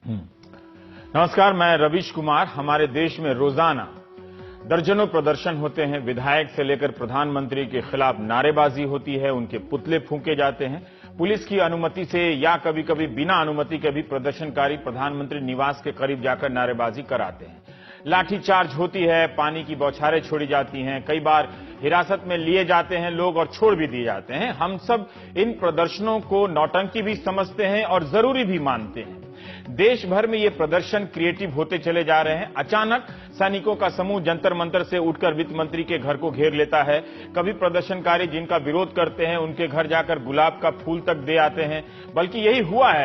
नमस्कार, मैं रवीश कुमार। हमारे देश में रोजाना दर्जनों प्रदर्शन होते हैं। विधायक से लेकर प्रधानमंत्री के खिलाफ नारेबाजी होती है, उनके पुतले फूंके जाते हैं। पुलिस की अनुमति से या कभी कभी बिना अनुमति के भी प्रदर्शनकारी प्रधानमंत्री निवास के करीब जाकर नारेबाजी कराते हैं। लाठीचार्ज होती है, पानी की बौछारें छोड़ी जाती हैं, कई बार हिरासत में लिए जाते हैं लोग और छोड़ भी दिए जाते हैं। हम सब इन प्रदर्शनों को नौटंकी भी समझते हैं और जरूरी भी मानते हैं। देश भर में ये प्रदर्शन क्रिएटिव होते चले जा रहे हैं। अचानक सैनिकों का समूह जंतर मंतर से उठकर वित्त मंत्री के घर को घेर लेता है। कभी प्रदर्शनकारी जिनका विरोध करते हैं उनके घर जाकर गुलाब का फूल तक दे आते हैं। बल्कि यही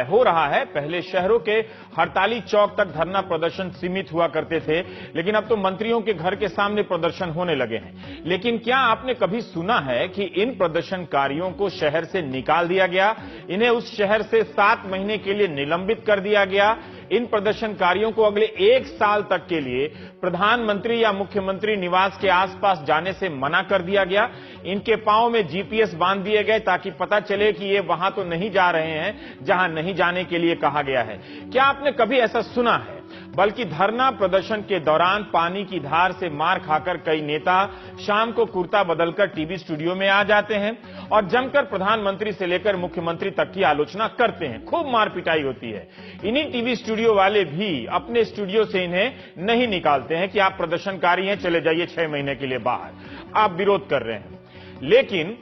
हो रहा है। पहले शहरों के हड़ताली चौक तक धरना प्रदर्शन सीमित हुआ करते थे, लेकिन अब तो मंत्रियों के घर के सामने प्रदर्शन होने लगे हैं। लेकिन क्या आपने कभी सुना है कि इन प्रदर्शनकारियों को शहर से निकाल दिया गया, इन्हें उस शहर से 7 महीने के लिए निलंबित कर दिया गया? इन प्रदर्शनकारियों को अगले 1 साल तक के लिए प्रधानमंत्री या मुख्यमंत्री निवास के आसपास जाने से मना कर दिया गया। इनके पांव में जीपीएस बांध दिए गए ताकि पता चले कि ये वहां तो नहीं जा रहे हैं जहां नहीं जाने के लिए कहा गया है। क्या आपने कभी ऐसा सुना है? बल्कि धरना प्रदर्शन के दौरान पानी की धार से मार खाकर कई नेता शाम को कुर्ता बदलकर टीवी स्टूडियो में आ जाते हैं और जमकर प्रधानमंत्री से लेकर मुख्यमंत्री तक की आलोचना करते हैं। खूब मार पिटाई होती है। इन्हीं टीवी स्टूडियो वाले भी अपने स्टूडियो से इन्हें नहीं निकालते हैं कि आप प्रदर्शनकारी हैं, चले जाइए 6 महीने के लिए बाहर, आप विरोध कर रहे हैं। लेकिन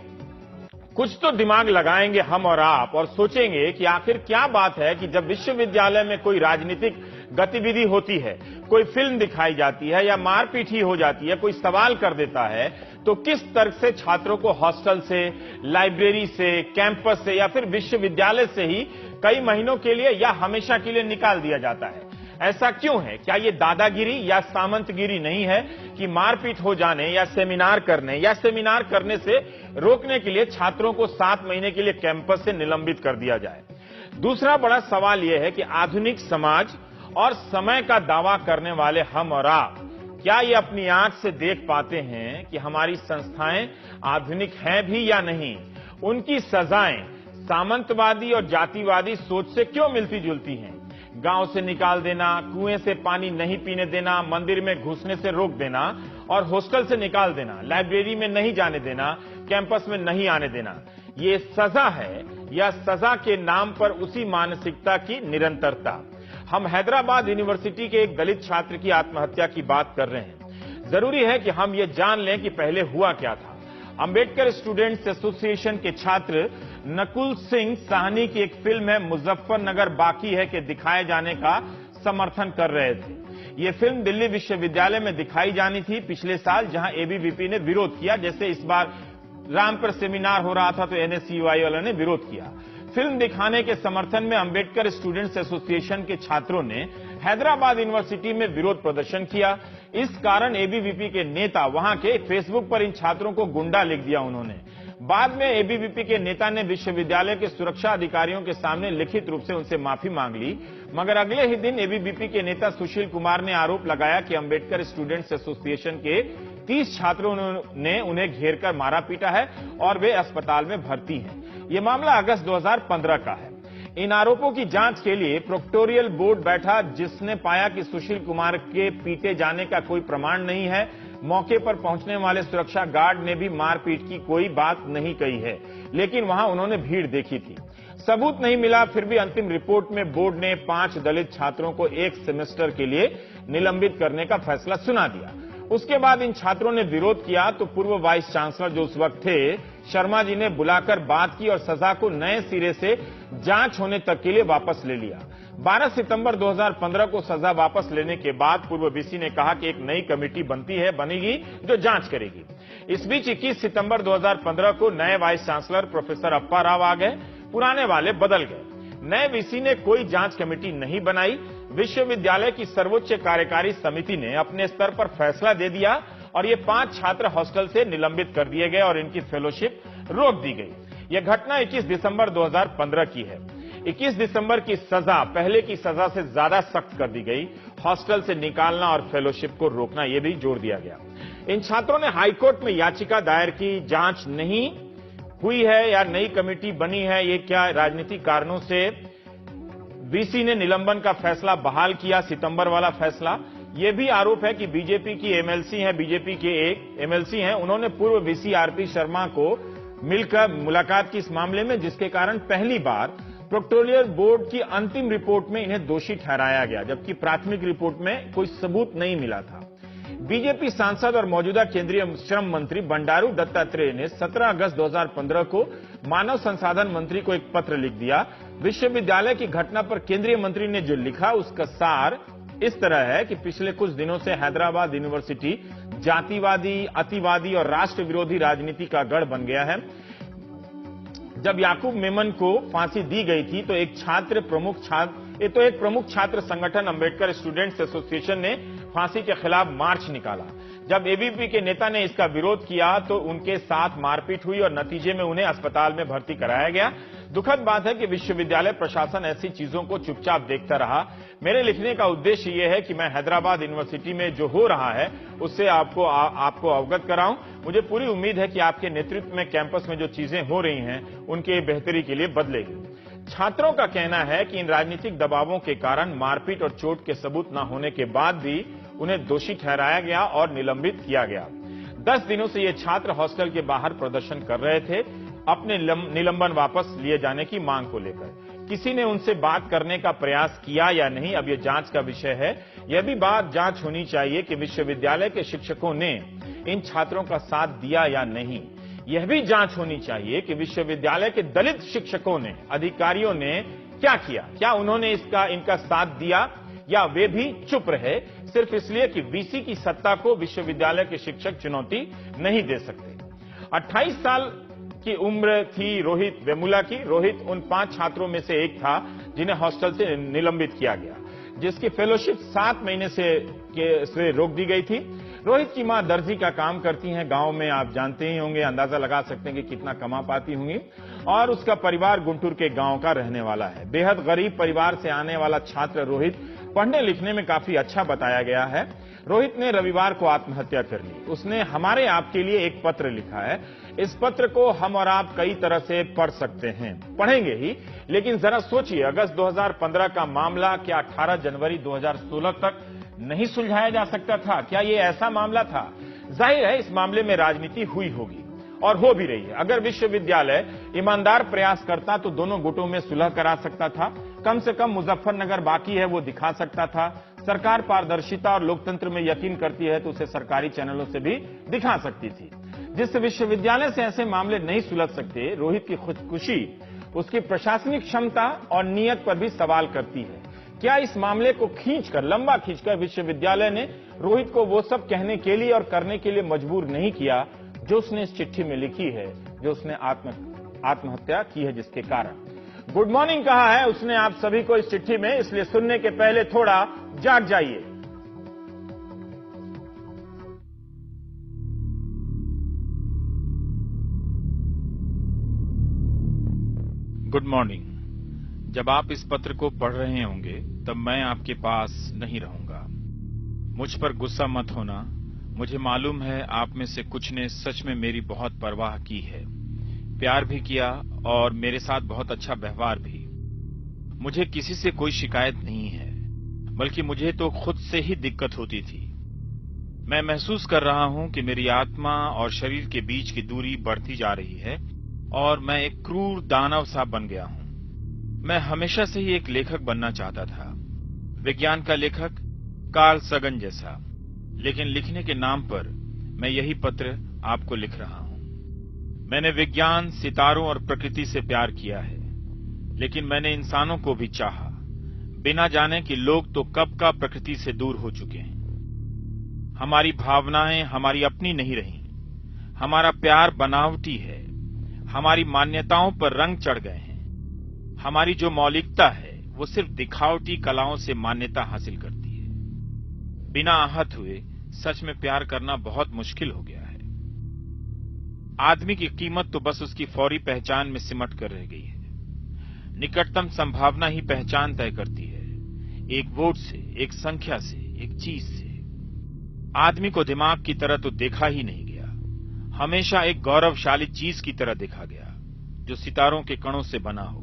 कुछ तो दिमाग लगाएंगे हम और आप और सोचेंगे कि आखिर क्या बात है कि जब विश्वविद्यालय में कोई राजनीतिक गतिविधि होती है, कोई फिल्म दिखाई जाती है या मारपीट ही हो जाती है, कोई सवाल कर देता है, तो किस तर्क से छात्रों को हॉस्टल से, लाइब्रेरी से, कैंपस से या फिर विश्वविद्यालय से ही कई महीनों के लिए या हमेशा के लिए निकाल दिया जाता है? ऐसा क्यों है? क्या ये दादागिरी या सामंतगिरी नहीं है कि मारपीट हो जाने या सेमिनार करने से रोकने के लिए छात्रों को 7 महीने के लिए कैंपस से निलंबित कर दिया जाए? दूसरा बड़ा सवाल यह है कि आधुनिक समाज और समय का दावा करने वाले हम और आप क्या ये अपनी आंख से देख पाते हैं कि हमारी संस्थाएं आधुनिक हैं भी या नहीं? उनकी सजाएं सामंतवादी और जातिवादी सोच से क्यों मिलती जुलती हैं? गांव से निकाल देना, कुएं से पानी नहीं पीने देना, मंदिर में घुसने से रोक देना और हॉस्टल से निकाल देना, लाइब्रेरी में नहीं जाने देना, कैंपस में नहीं आने देना, ये सजा है या सजा के नाम पर उसी मानसिकता की निरंतरता? हम हैदराबाद यूनिवर्सिटी के एक दलित छात्र की आत्महत्या की बात कर रहे हैं। जरूरी है कि हम ये जान लें कि पहले हुआ क्या था। अंबेडकर स्टूडेंट्स एसोसिएशन के छात्र नकुल सिंह साहनी की एक फिल्म है मुजफ्फरनगर बाकी है के दिखाए जाने का समर्थन कर रहे थे। ये फिल्म दिल्ली विश्वविद्यालय में दिखाई जानी थी पिछले साल, जहां एबीवीपी ने विरोध किया। जैसे इस बार राम पर सेमिनार हो रहा था तो एनएसयूआई वालों ने विरोध किया। फिल्म दिखाने के समर्थन में अंबेडकर स्टूडेंट्स एसोसिएशन के छात्रों ने हैदराबाद यूनिवर्सिटी में विरोध प्रदर्शन किया। इस कारण एबीवीपी के नेता वहां के फेसबुक पर इन छात्रों को गुंडा लिख दिया उन्होंने। बाद में एबीवीपी के नेता ने विश्वविद्यालय के सुरक्षा अधिकारियों के सामने लिखित रूप से उनसे माफी मांग ली, मगर अगले ही दिन एबीवीपी के नेता सुशील कुमार ने आरोप लगाया कि अंबेडकर स्टूडेंट्स एसोसिएशन के 30 छात्रों ने उन्हें घेरकर मारा पीटा है और वे अस्पताल में भर्ती हैं। यह मामला अगस्त 2015 का है। इन आरोपों की जांच के लिए प्रोक्टोरियल बोर्ड बैठा, जिसने पाया कि सुशील कुमार के पीटे जाने का कोई प्रमाण नहीं है। मौके पर पहुंचने वाले सुरक्षा गार्ड ने भी मारपीट की कोई बात नहीं कही है, लेकिन वहां उन्होंने भीड़ देखी थी। सबूत नहीं मिला, फिर भी अंतिम रिपोर्ट में बोर्ड ने 5 दलित छात्रों को 1 सेमेस्टर के लिए निलंबित करने का फैसला सुना दिया। उसके बाद इन छात्रों ने विरोध किया तो पूर्व वाइस चांसलर जो उस वक्त थे, शर्मा जी ने बुलाकर बात की और सजा को नए सिरे से जांच होने तक के लिए वापस ले लिया। 12 सितंबर 2015 को सजा वापस लेने के बाद पूर्व वीसी ने कहा कि एक नई कमेटी बनेगी जो जांच करेगी। इस बीच 21 सितंबर 2015 को नए वाइस चांसलर प्रोफेसर अप्पा राव आ गए, पुराने वाले बदल गए। नए वीसी ने कोई जांच कमेटी नहीं बनाई। विश्वविद्यालय की सर्वोच्च कार्यकारी समिति ने अपने स्तर पर फैसला दे दिया और ये 5 छात्र हॉस्टल से निलंबित कर दिए गए और इनकी फेलोशिप रोक दी गई। यह घटना 21 दिसंबर 2015 की है। 21 दिसंबर की सजा पहले की सजा से ज्यादा सख्त कर दी गई। हॉस्टल से निकालना और फेलोशिप को रोकना, यह भी जोर दिया गया। इन छात्रों ने हाईकोर्ट में याचिका दायर की, जांच नहीं हुई है या नई कमेटी बनी है, ये क्या राजनीतिक कारणों से वीसी ने निलंबन का फैसला बहाल किया, सितंबर वाला फैसला। यह भी आरोप है कि बीजेपी की एमएलसी हैं, बीजेपी के एक एमएलसी हैं, उन्होंने पूर्व वीसी आरपी शर्मा को मिलकर मुलाकात की इस मामले में, जिसके कारण पहली बार पेट्रोलियम बोर्ड की अंतिम रिपोर्ट में इन्हें दोषी ठहराया गया, जबकि प्राथमिक रिपोर्ट में कोई सबूत नहीं मिला था। बीजेपी सांसद और मौजूदा केंद्रीय श्रम मंत्री बंडारू दत्तात्रेय ने 17 अगस्त 2015 को मानव संसाधन मंत्री को एक पत्र लिख दिया। विश्वविद्यालय की घटना पर केंद्रीय मंत्री ने जो लिखा उसका सार इस तरह है कि पिछले कुछ दिनों से हैदराबाद यूनिवर्सिटी जातिवादी, अतिवादी और राष्ट्र विरोधी राजनीति का गढ़ बन गया है। जब याकूब मेमन को फांसी दी गई थी तो एक प्रमुख छात्र संगठन अंबेडकर स्टूडेंट्स एसोसिएशन ने फांसी के खिलाफ मार्च निकाला। जब एबीवीपी के नेता ने इसका विरोध किया तो उनके साथ मारपीट हुई और नतीजे में उन्हें अस्पताल में भर्ती कराया गया। दुखद बात है कि विश्वविद्यालय प्रशासन ऐसी चीजों को चुपचाप देखता रहा। मेरे लिखने का उद्देश्य यह है कि मैं हैदराबाद यूनिवर्सिटी में जो हो रहा है उससे आपको अवगत कराऊं। मुझे पूरी उम्मीद है कि आपके नेतृत्व में कैंपस में जो चीजें हो रही हैं उनके बेहतरी के लिए बदलेगी। छात्रों का कहना है कि इन राजनीतिक दबावों के कारण मारपीट और चोट के सबूत न होने के बाद भी उन्हें दोषी ठहराया गया और निलंबित किया गया। 10 दिनों से ये छात्र हॉस्टल के बाहर प्रदर्शन कर रहे थे अपने निलंबन वापस लिए जाने की मांग को लेकर। किसी ने उनसे बात करने का प्रयास किया या नहीं, अब यह जांच का विषय है। यह भी बात जांच होनी चाहिए कि विश्वविद्यालय के शिक्षकों ने इन छात्रों का साथ दिया या नहीं। यह भी जांच होनी चाहिए कि विश्वविद्यालय के दलित शिक्षकों ने, अधिकारियों ने क्या किया, क्या उन्होंने इनका साथ दिया या वे भी चुप रहे सिर्फ इसलिए कि वीसी की सत्ता को विश्वविद्यालय के शिक्षक चुनौती नहीं दे सकते। 28 साल की उम्र थी रोहित वेमुला की। रोहित उन 5 छात्रों में से एक था जिन्हें हॉस्टल से निलंबित किया गया, जिसकी फेलोशिप 7 महीने से रोक दी गई थी। रोहित की मां दर्जी का काम करती हैं, गांव में आप जानते ही होंगे, अंदाजा लगा सकते हैं कि कितना कमा पाती होंगी। और उसका परिवार गुंटूर के गांव का रहने वाला है। बेहद गरीब परिवार से आने वाला छात्र रोहित पढ़ने लिखने में काफी अच्छा बताया गया है। रोहित ने रविवार को आत्महत्या कर ली। उसने हमारे आपके लिए एक पत्र लिखा है। इस पत्र को हम और आप कई तरह से पढ़ सकते हैं, पढ़ेंगे ही, लेकिन जरा सोचिए, अगस्त 2015 का मामला क्या 18 जनवरी 2016 तक नहीं सुलझाया जा सकता था? क्या ये ऐसा मामला था? जाहिर है इस मामले में राजनीति हुई होगी और हो भी रही है। अगर विश्वविद्यालय ईमानदार प्रयास करता तो दोनों गुटों में सुलह करा सकता था। कम से कम मुजफ्फरनगर बाकी है वो दिखा सकता था। सरकार पारदर्शिता और लोकतंत्र में यकीन करती है तो उसे सरकारी चैनलों से भी दिखा सकती थी। जिस विश्वविद्यालय से ऐसे मामले नहीं सुलझ सकते, रोहित की खुदकुशी उसकी प्रशासनिक क्षमता और नीयत पर भी सवाल करती है। क्या इस मामले को लंबा खींचकर विश्वविद्यालय ने रोहित को वो सब कहने के लिए और करने के लिए मजबूर नहीं किया जो उसने इस चिट्ठी में लिखी है, जो उसने आत्महत्या की है जिसके कारण? गुड मॉर्निंग कहा है उसने आप सभी को इस चिट्ठी में, इसलिए सुनने के पहले थोड़ा जाग जाइए। Good morning. जब आप इस पत्र को पढ़ रहे होंगे तब मैं आपके पास नहीं रहूंगा। मुझ पर गुस्सा मत होना। मुझे मालूम है आप में से कुछ ने सच में मेरी बहुत परवाह की है, प्यार भी किया और मेरे साथ बहुत अच्छा व्यवहार भी। मुझे किसी से कोई शिकायत नहीं है, बल्कि मुझे तो खुद से ही दिक्कत होती थी। मैं महसूस कर रहा हूं कि मेरी आत्मा और शरीर के बीच की दूरी बढ़ती जा रही है और मैं एक क्रूर दानव सा बन गया हूं। मैं हमेशा से ही एक लेखक बनना चाहता था, विज्ञान का लेखक, कार्ल सगन जैसा। लेकिन लिखने के नाम पर मैं यही पत्र आपको लिख रहा हूं। मैंने विज्ञान, सितारों और प्रकृति से प्यार किया है, लेकिन मैंने इंसानों को भी चाहा, बिना जाने कि लोग तो कब का प्रकृति से दूर हो चुके हैं। हमारी भावनाएं हमारी अपनी नहीं रही। हमारा प्यार बनावटी है। हमारी मान्यताओं पर रंग चढ़ गए हैं। हमारी जो मौलिकता है वो सिर्फ दिखावटी कलाओं से मान्यता हासिल करती है। बिना आहत हुए सच में प्यार करना बहुत मुश्किल हो गया है। आदमी की कीमत तो बस उसकी फौरी पहचान में सिमट कर रह गई है। निकटतम संभावना ही पहचान तय करती है, एक वोट से, एक संख्या से, एक चीज से। आदमी को दिमाग की तरह तो देखा ही नहीं गया, हमेशा एक गौरवशाली चीज की तरह देखा गया जो सितारों के कणों से बना हो,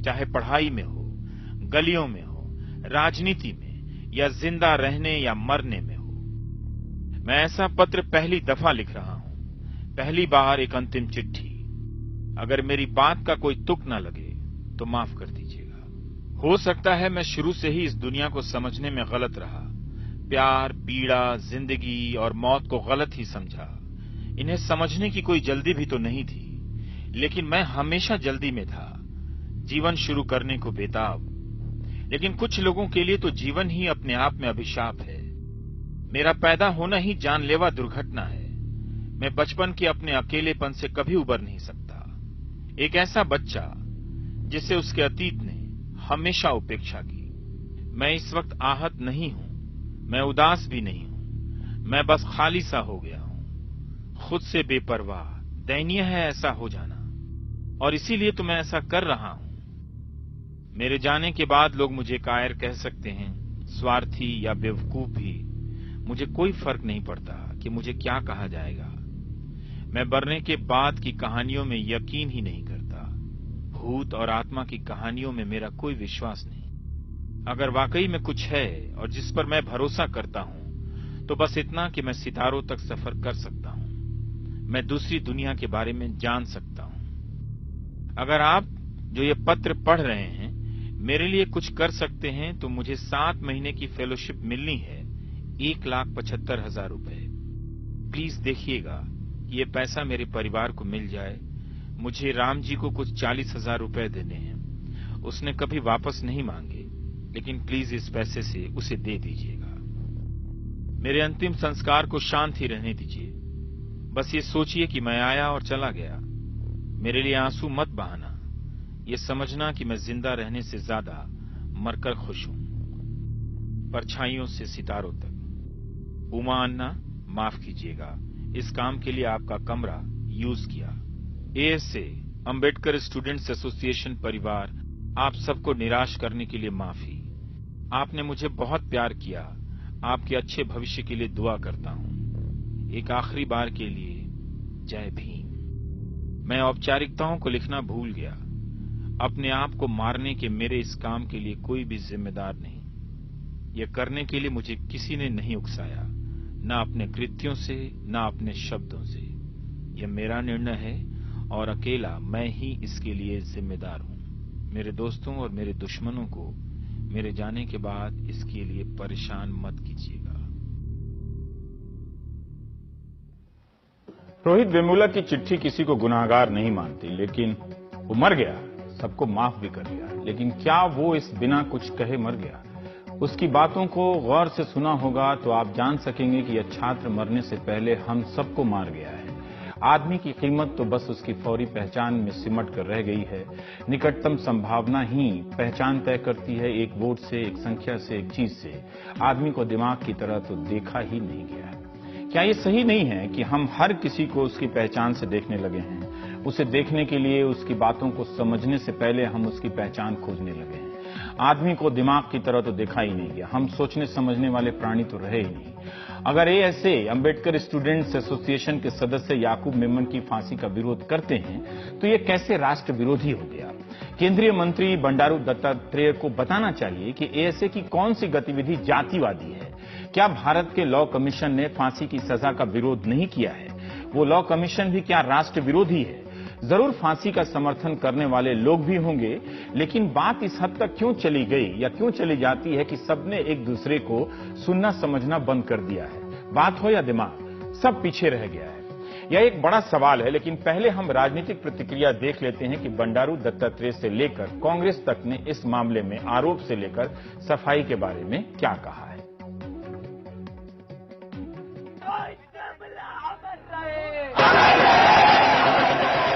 चाहे पढ़ाई में हो, गलियों में हो, राजनीति में, या जिंदा रहने या मरने में हो। मैं ऐसा पत्र पहली दफा लिख रहा हूं, पहली बार एक अंतिम चिट्ठी। अगर मेरी बात का कोई तुक न लगे तो माफ कर दीजिएगा। हो सकता है मैं शुरू से ही इस दुनिया को समझने में गलत रहा, प्यार, पीड़ा, जिंदगी और मौत को गलत ही समझा। इन्हें समझने की कोई जल्दी भी तो नहीं थी, लेकिन मैं हमेशा जल्दी में था, जीवन शुरू करने को बेताब। लेकिन कुछ लोगों के लिए तो जीवन ही अपने आप में अभिशाप है। मेरा पैदा होना ही जानलेवा दुर्घटना है। मैं बचपन के अपने अकेलेपन से कभी उबर नहीं सकता। एक ऐसा बच्चा जिसे उसके अतीत ने हमेशा उपेक्षा की। मैं इस वक्त आहत नहीं हूं, मैं उदास भी नहीं हूं, मैं बस खाली सा हो गया हूं। खुद से बेपरवाह, दयनीय है ऐसा हो जाना, और इसीलिए तो मैं ऐसा कर रहा हूं। मेरे जाने के बाद लोग मुझे कायर कह सकते हैं, स्वार्थी या बेवकूफ भी। मुझे कोई फर्क नहीं पड़ता कि मुझे क्या कहा जाएगा। मैं मरने के बाद की कहानियों में यकीन ही नहीं करता। भूत और आत्मा की कहानियों में मेरा कोई विश्वास नहीं। अगर वाकई में कुछ है और जिस पर मैं भरोसा करता हूं, तो बस इतना कि मैं सितारों तक सफर कर सकता हूं। मैं दूसरी दुनिया के बारे में जान सकता हूं। अगर आप जो ये पत्र पढ़ रहे हैं मेरे लिए कुछ कर सकते हैं, तो मुझे 7 महीने की फेलोशिप मिलनी है, 1,75,000 रुपए। प्लीज देखिएगा ये पैसा मेरे परिवार को मिल जाए। मुझे राम जी को कुछ 40,000 रुपए देने हैं। उसने कभी वापस नहीं मांगे, लेकिन प्लीज इस पैसे से उसे दे दीजिएगा। मेरे अंतिम संस्कार को शांति रहने दीजिए। बस ये सोचिए कि मैं आया और चला गया। मेरे लिए आंसू मत बहाना। ये समझना कि मैं जिंदा रहने से ज्यादा मरकर खुश हूं। परछाइयों से सितारों तक। उमा अन्ना, माफ कीजिएगा, इस काम के लिए आपका कमरा यूज किया। एएसए, अंबेडकर स्टूडेंट्स एसोसिएशन परिवार, आप सबको निराश करने के लिए माफी। आपने मुझे बहुत प्यार किया। आपके अच्छे भविष्य के लिए दुआ करता हूं। एक आखिरी बार के लिए जय भीम। मैं औपचारिकताओं को लिखना भूल गया। अपने आप को मारने के मेरे इस काम के लिए कोई भी जिम्मेदार नहीं। यह करने के लिए मुझे किसी ने नहीं उकसाया, न अपने कृत्यों से, न अपने शब्दों से। यह मेरा निर्णय है और अकेला मैं ही इसके लिए जिम्मेदार हूं। मेरे दोस्तों और मेरे दुश्मनों को मेरे जाने के बाद इसके लिए परेशान मत कीजिएगा। रोहित वेमुला की चिट्ठी किसी को गुनाहगार नहीं मानती, लेकिन वो मर गया, सबको माफ भी कर दिया। लेकिन क्या वो इस बिना कुछ कहे मर गया? उसकी बातों को गौर से सुना होगा तो आप जान सकेंगे कि यह छात्र मरने से पहले हम सबको मार गया है। आदमी की कीमत तो बस उसकी फौरी पहचान में सिमट कर रह गई है। निकटतम संभावना ही पहचान तय करती है, एक वोट से, एक संख्या से, एक चीज से। आदमी को दिमाग की तरह तो देखा ही नहीं गया है। क्या ये सही नहीं है कि हम हर किसी को उसकी पहचान से देखने लगे हैं? उसे देखने के लिए, उसकी बातों को समझने से पहले हम उसकी पहचान खोजने लगे हैं। आदमी को दिमाग की तरह तो देखा ही नहीं गया। हम सोचने समझने वाले प्राणी तो रहे ही नहीं। अगर एएसए, अंबेडकर स्टूडेंट्स एसोसिएशन के सदस्य याकूब मेमन की फांसी का विरोध करते हैं, तो ये कैसे राष्ट्र विरोधी हो गया? केंद्रीय मंत्री बंडारू दत्तात्रेय को बताना चाहिए कि एएसए की कौन सी गतिविधि जातिवादी है। क्या भारत के लॉ कमीशन ने फांसी की सजा का विरोध नहीं किया है? वो लॉ कमीशन भी क्या राष्ट्र विरोधी है? जरूर फांसी का समर्थन करने वाले लोग भी होंगे, लेकिन बात इस हद तक क्यों चली गई या क्यों चली जाती है कि सबने एक दूसरे को सुनना समझना बंद कर दिया है? बात हो या दिमाग, सब पीछे रह गया है। यह एक बड़ा सवाल है, लेकिन पहले हम राजनीतिक प्रतिक्रिया देख लेते हैं कि बंडारू दत्तात्रेय से लेकर कांग्रेस तक ने इस मामले में आरोप से लेकर सफाई के बारे में क्या कहा है।